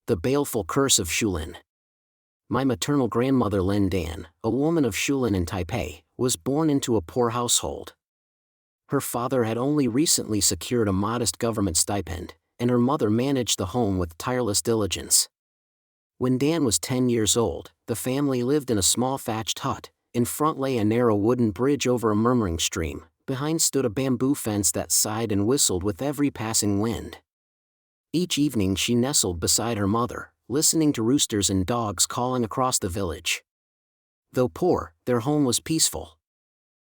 The baleful curse of Shulin. My maternal grandmother Lin Dan, a woman of Shulin in Taipei, was born into a poor household. Her father had only recently secured a modest government stipend, and her mother managed the home with tireless diligence. When Dan was 10 years old, the family lived in a small thatched hut. In front lay a narrow wooden bridge over a murmuring stream. Behind stood a bamboo fence that sighed and whistled with every passing wind. Each evening she nestled beside her mother, listening to roosters and dogs calling across the village. Though poor, their home was peaceful.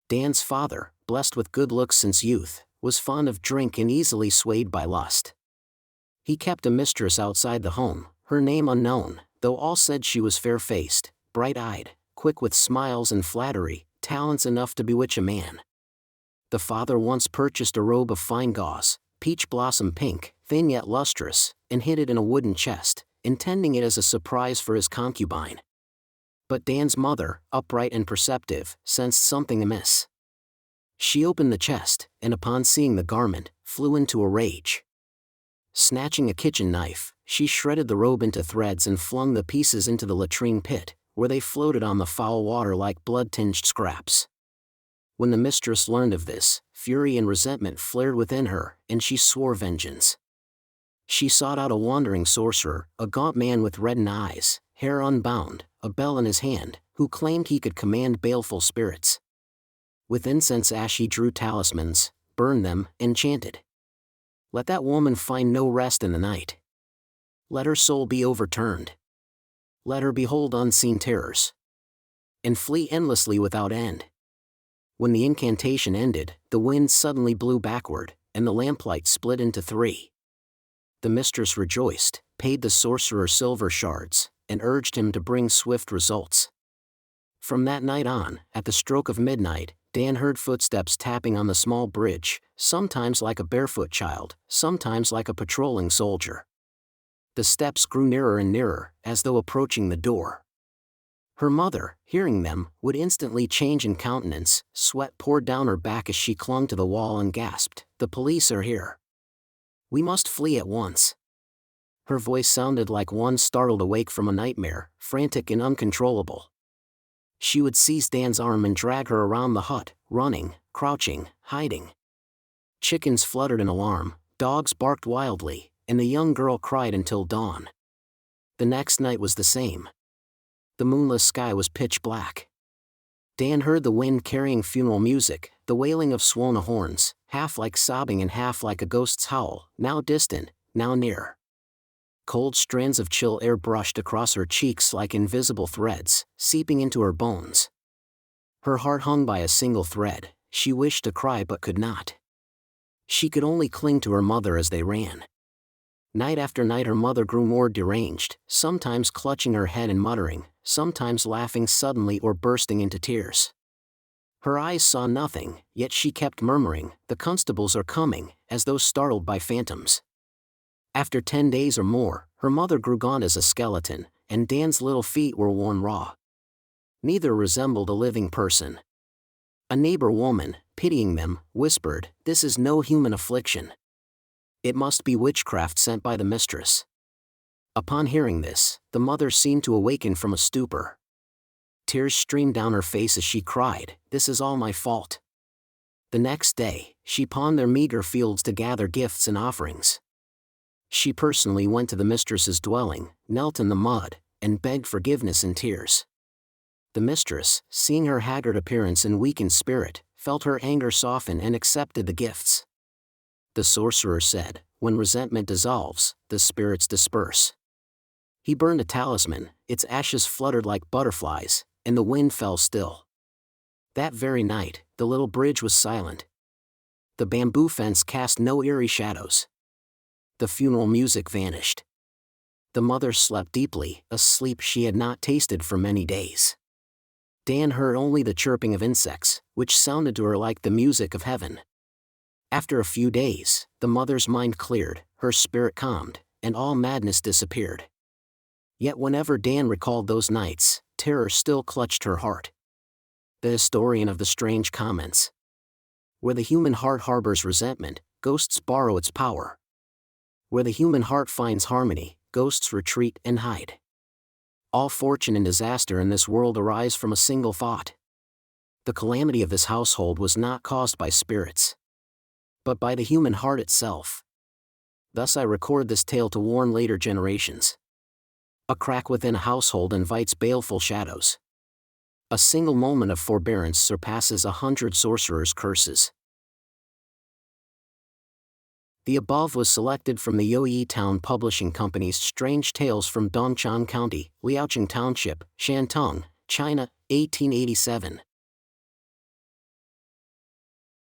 Dan's father, blessed with good looks since youth, was fond of drink and easily swayed by lust. He kept a mistress outside the home, her name unknown, though all said she was fair-faced, bright-eyed, quick with smiles and flattery, talents enough to bewitch a man. The father once purchased a robe of fine gauze, peach blossom pink, thin yet lustrous, and hid it in a wooden chest, intending it as a surprise for his concubine. But Dan's mother, upright and perceptive, sensed something amiss. She opened the chest, and upon seeing the garment, flew into a rage. Snatching a kitchen knife, she shredded the robe into threads and flung the pieces into the latrine pit, where they floated on the foul water like blood-tinged scraps. When the mistress learned of this, fury and resentment flared within her, and she swore vengeance. She sought out a wandering sorcerer, a gaunt man with reddened eyes, hair unbound, a bell in his hand, who claimed he could command baleful spirits. With incense ash he drew talismans, burned them, and chanted. Let that woman find no rest in the night. Let her soul be overturned. Let her behold unseen terrors. And flee endlessly without end. When the incantation ended, the wind suddenly blew backward, and the lamplight split into 3. The mistress rejoiced, paid the sorcerer silver shards, and urged him to bring swift results. From that night on, at the stroke of midnight, Dan heard footsteps tapping on the small bridge, sometimes like a barefoot child, sometimes like a patrolling soldier. The steps grew nearer and nearer, as though approaching the door. Her mother, hearing them, would instantly change in countenance, sweat poured down her back as she clung to the wall and gasped, "The police are here. We must flee at once." Her voice sounded like one startled awake from a nightmare, frantic and uncontrollable. She would seize Dan's arm and drag her around the hut, running, crouching, hiding. Chickens fluttered in alarm, dogs barked wildly, and the young girl cried until dawn. The next night was the same. The moonless sky was pitch black. Dan heard the wind carrying funeral music, the wailing of swollen horns, half like sobbing and half like a ghost's howl, now distant, now near. Cold strands of chill air brushed across her cheeks like invisible threads, seeping into her bones. Her heart hung by a single thread. She wished to cry but could not. She could only cling to her mother as they ran. Night after night her mother grew more deranged, sometimes clutching her head and muttering, sometimes laughing suddenly or bursting into tears. Her eyes saw nothing, yet she kept murmuring, "The constables are coming," as though startled by phantoms. After 10 days or more, her mother grew gaunt as a skeleton, and Dan's little feet were worn raw. Neither resembled a living person. A neighbor woman, pitying them, whispered, "This is no human affliction. It must be witchcraft sent by the mistress." Upon hearing this, the mother seemed to awaken from a stupor. Tears streamed down her face as she cried, "This is all my fault." The next day, she pawned their meager fields to gather gifts and offerings. She personally went to the mistress's dwelling, knelt in the mud, and begged forgiveness in tears. The mistress, seeing her haggard appearance and weakened spirit, felt her anger soften and accepted the gifts. The sorcerer said, "When resentment dissolves, the spirits disperse." He burned a talisman, its ashes fluttered like butterflies, and the wind fell still. That very night, the little bridge was silent. The bamboo fence cast no eerie shadows. The funeral music vanished. The mother slept deeply, a sleep she had not tasted for many days. Dan heard only the chirping of insects, which sounded to her like the music of heaven. After a few days, the mother's mind cleared, her spirit calmed, and all madness disappeared. Yet whenever Dan recalled those nights, terror still clutched her heart. The historian of the strange comments. Where the human heart harbors resentment, ghosts borrow its power. Where the human heart finds harmony, ghosts retreat and hide. All fortune and disaster in this world arise from a single thought. The calamity of his household was not caused by spirits, but by the human heart itself. Thus I record this tale to warn later generations. A crack within a household invites baleful shadows. A single moment of forbearance surpasses 100 sorcerers' curses. The above was selected from the Youyi Town Publishing Company's Strange Tales from Dongchang County, Liaocheng Township, Shantung, China, 1887.